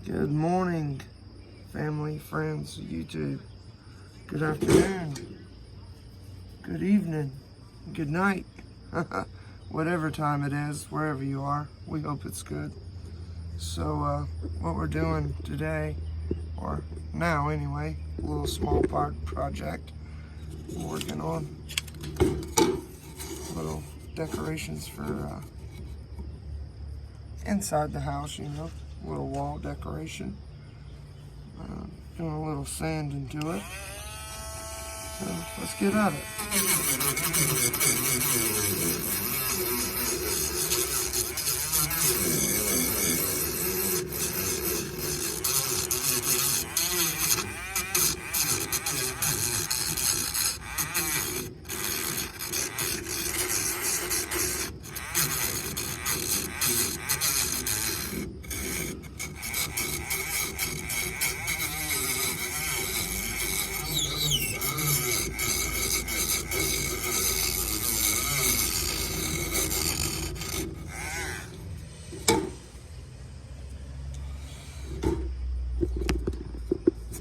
Good morning, family, friends, YouTube. Good afternoon, good evening, good night. Whatever time it is, wherever you are, we hope it's good. So, what we're doing today, or now anyway, a little small project we're working on. Little decorations for inside the house, little wall decoration. Doing a little sand into it. So let's get at it.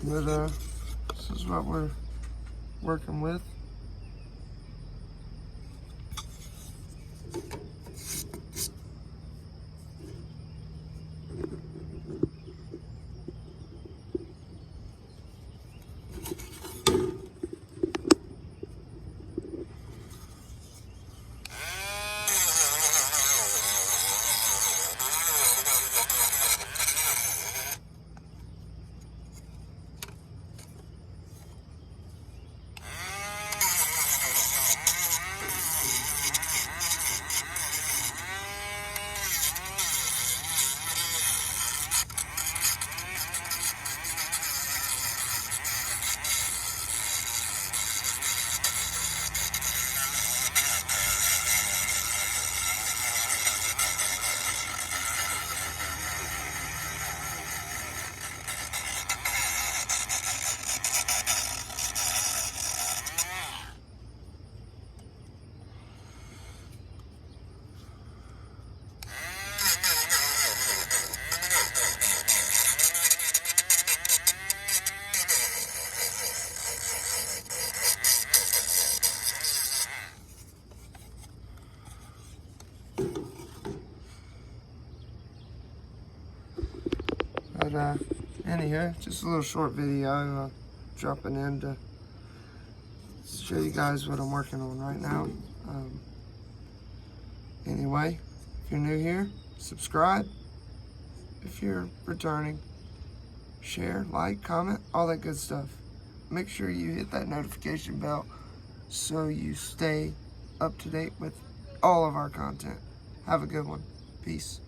But this is what we're working with. But anywho, just a little short video dropping in to show you guys what I'm working on right now. Anyway, if you're new here, subscribe. If you're returning, share, like, comment, all that good stuff. Make sure you hit that notification bell so you stay up to date with all of our content. Have a good one. Peace.